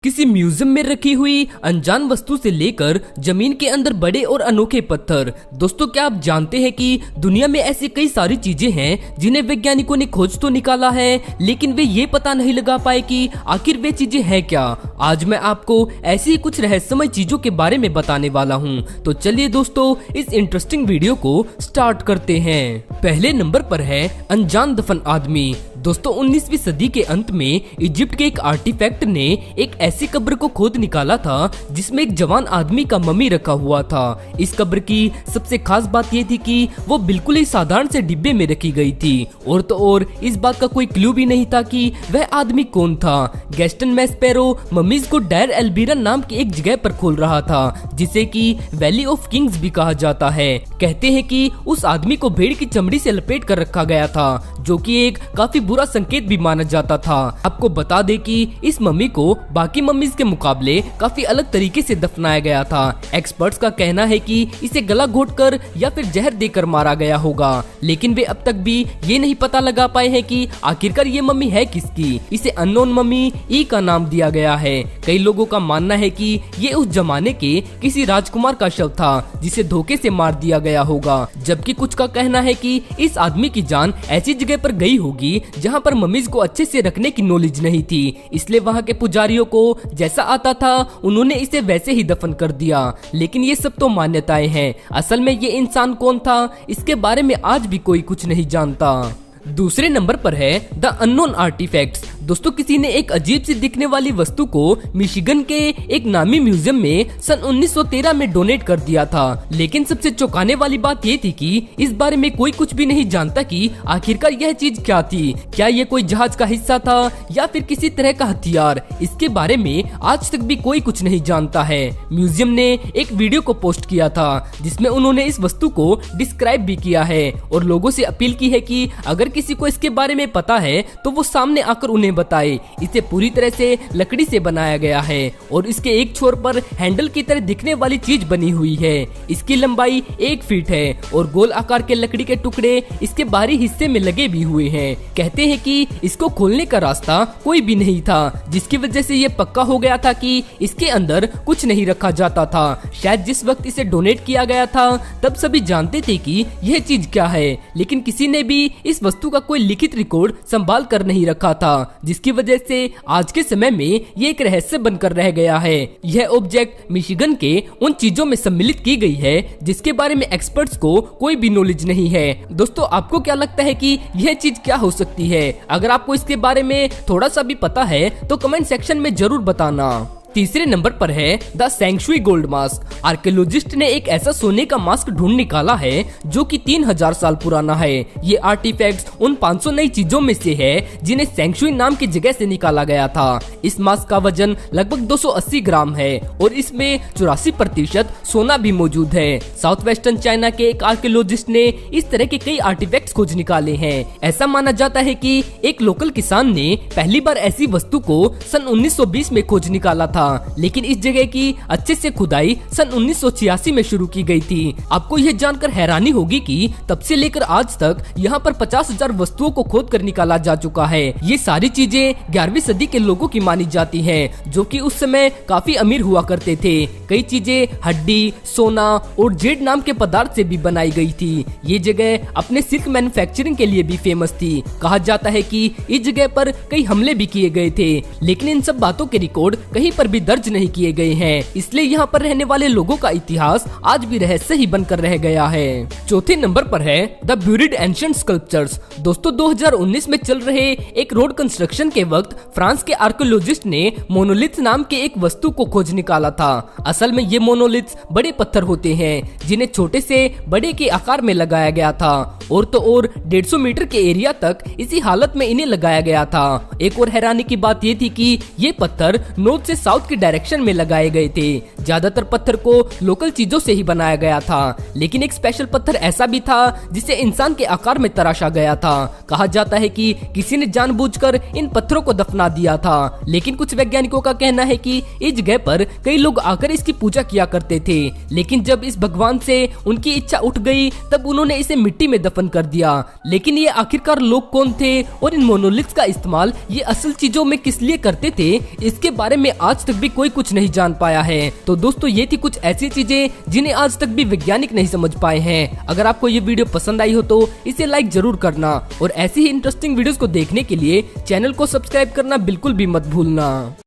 किसी म्यूजियम में रखी हुई अनजान वस्तु से लेकर जमीन के अंदर बड़े और अनोखे पत्थर। दोस्तों, क्या आप जानते हैं कि दुनिया में ऐसी कई सारी चीजें हैं जिन्हें वैज्ञानिकों ने खोज तो निकाला है, लेकिन वे ये पता नहीं लगा पाए कि आखिर वे चीजें हैं क्या। आज मैं आपको ऐसी ही कुछ रहस्यमय चीजों के बारे में बताने वाला हूँ। तो चलिए दोस्तों, इस इंटरेस्टिंग वीडियो को स्टार्ट करते हैं। पहले नंबर पर है अनजान दफन आदमी। दोस्तों, 19वीं सदी के अंत में इजिप्ट के एक आर्टिफैक्ट ने एक ऐसी कब्र को खोद निकाला था जिसमें एक जवान आदमी का मम्मी रखा हुआ था। इस कब्र की सबसे खास बात यह थी कि वो बिल्कुल ही साधारण से डिब्बे में रखी गई थी और तो और इस बात का कोई क्लू भी नहीं था कि वह आदमी कौन था। गैस्टन मैस्पेरो मम्मीज को डायर एल्बीरन नाम की एक जगह पर खोल रहा था, जिसे कि वैली ऑफ किंग्स भी कहा जाता है। कहते हैं कि उस आदमी को भेड़ की चमड़ी से लपेट कर रखा गया था, जो कि एक काफी बुरा संकेत भी माना जाता था। आपको बता दें कि इस मम्मी को बाकी मम्मीज के मुकाबले काफी अलग तरीके से दफनाया गया था। एक्सपर्ट्स का कहना है कि इसे गला घोटकर या फिर जहर देकर मारा गया होगा, लेकिन वे अब तक भी ये नहीं पता लगा पाए हैं कि आखिरकार ये मम्मी है किसकी। इसे अननोन मम्मी ई का नाम दिया गया है। कई लोगों का मानना है कि ये उस जमाने के किसी राजकुमार का शव था जिसे धोखे से मार दिया गया होगा, जबकि कुछ का कहना है कि इस आदमी की जान ऐसी जगह पर गई होगी जहां पर मम्मीज को अच्छे से रखने की नॉलेज नहीं थी, इसलिए वहां के पुजारियों को जैसा आता था उन्होंने इसे वैसे ही दफन कर दिया। लेकिन ये सब तो मान्यताएं हैं, असल में ये इंसान कौन था इसके बारे में आज भी कोई कुछ नहीं जानता। दूसरे नंबर पर है द अननोन आर्टिफैक्ट्स। दोस्तों, किसी ने एक अजीब सी दिखने वाली वस्तु को मिशिगन के एक नामी म्यूजियम में सन 1913 में डोनेट कर दिया था, लेकिन सबसे चौंकाने वाली बात ये थी कि इस बारे में कोई कुछ भी नहीं जानता कि आखिरकार यह चीज क्या थी। क्या ये कोई जहाज का हिस्सा था या फिर किसी तरह का हथियार? इसके बारे में आज तक भी कोई कुछ नहीं जानता है। म्यूजियम ने एक वीडियो को पोस्ट किया था जिसमें उन्होंने इस वस्तु को डिस्क्राइब भी किया है और लोगों से अपील की है कि अगर किसी को इसके बारे में पता है तो वो सामने आकर उन्हें बताए। इसे पूरी तरह से लकड़ी से बनाया गया है और इसके एक छोर पर हैंडल की तरह दिखने वाली चीज बनी हुई है। इसकी लंबाई 1 फीट है और गोल आकार के लकड़ी के टुकड़े इसके बाहरी हिस्से में लगे भी हुए हैं। कहते हैं कि इसको खोलने का रास्ता कोई भी नहीं था, जिसकी वजह से ये पक्का हो गया था कि इसके अंदर कुछ नहीं रखा जाता था। शायद जिस वक्त इसे डोनेट किया गया था तब सभी जानते थे कि यह चीज क्या है, लेकिन किसी ने भी इस वस्तु का कोई लिखित रिकॉर्ड संभाल कर नहीं रखा था, जिसकी वजह से आज के समय में ये एक रहस्य बनकर रह गया है। यह ऑब्जेक्ट मिशिगन के उन चीजों में सम्मिलित की गई है जिसके बारे में एक्सपर्ट्स को कोई भी नॉलेज नहीं है। दोस्तों, आपको क्या लगता है कि यह चीज क्या हो सकती है? अगर आपको इसके बारे में थोड़ा सा भी पता है तो कमेंट सेक्शन में जरूर बताना। तीसरे नंबर पर है the sanctuary gold mask. Archaeologist ने एक ऐसा सोने का मास्क ढूंढ निकाला है जो कि 3000 साल पुराना है। ये आर्टिफैक्ट्स उन 500 नई चीजों में से है जिन्हें सेंक्चुरी नाम की जगह से निकाला गया था। इस मास्क का वजन लगभग 280 ग्राम है और इसमें 84% सोना भी मौजूद है। साउथ वेस्टर्न चाइना के एक आर्कियोलॉजिस्ट ने इस तरह के कई आर्टिफैक्ट्स खोज निकाले हैं। ऐसा माना जाता है कि एक लोकल किसान ने पहली बार ऐसी वस्तु को सन 1920 में खोज निकाला था, लेकिन इस जगह की अच्छे से खुदाई सन 1986 में शुरू की गई थी। आपको यह जानकर हैरानी होगी कि तब से लेकर आज तक यहाँ पर 50,000 वस्तुओं को खोद कर निकाला जा चुका है। ये सारी चीजें 11वीं सदी के लोगों की मानी जाती हैं, जो कि उस समय काफी अमीर हुआ करते थे। कई चीजें हड्डी, सोना और जेड नाम के पदार्थ से भी बनाई गई थी। ये जगह अपने सिल्क मैन्युफैक्चरिंग के लिए भी फेमस थी। कहा जाता है कि इस जगह पर कई हमले भी किए गए थे, लेकिन इन सब बातों के रिकॉर्ड कहीं पर भी दर्ज नहीं किए गए हैं, इसलिए यहाँ पर रहने वाले लोगों का इतिहास आज भी रहस्य ही बनकर रह गया है। चौथे नंबर पर है द ब्यूरिड एंशिएंट स्कल्पचर्स। दोस्तों, 2019 में चल रहे एक रोड कंस्ट्रक्शन के वक्त फ्रांस के आर्कियोलॉजिस्ट ने मोनोलिथ्स नाम के एक वस्तु को खोज निकाला था। असल में ये मोनोलिथ्स बड़े पत्थर होते हैं जिन्हें छोटे से बड़े के आकार में लगाया गया था और तो और 150 मीटर के एरिया तक इसी हालत में इन्हें लगाया गया था। एक और हैरानी की बात ये थी कि ये पत्थर नॉर्थ से साउथ की डायरेक्शन में लगाए गए थे। ज्यादातर पत्थर को लोकल चीजों से ही बनाया गया था, लेकिन एक स्पेशल पत्थर ऐसा भी था जिसे इंसान के आकार में तराशा गया था। कहा जाता है कि किसी ने जानबूझकर इन पत्थरों को दफना दिया था, लेकिन कुछ वैज्ञानिकों का कहना है कि इस जगह पर कई लोग आकर इसकी पूजा किया करते थे, लेकिन जब इस भगवान से उनकी इच्छा उठ गई तब उन्होंने इसे मिट्टी में दफन कर दिया। लेकिन ये आखिरकार लोग कौन थे और इन मोनोलिथ्स का इस्तेमाल ये असल चीजों में किस लिए करते थे, इसके बारे में आज तक भी कोई कुछ नहीं जान पाया है। तो दोस्तों ये थी कुछ ऐसी चीजें जिन्हें आज तक भी वैज्ञानिक नहीं समझ पाए हैं। अगर आपको ये वीडियो पसंद आई हो तो इसे लाइक जरूर करना और ऐसी ही इंटरेस्टिंग वीडियोस को देखने के लिए चैनल को सब्सक्राइब करना बिल्कुल भी मत भूलना।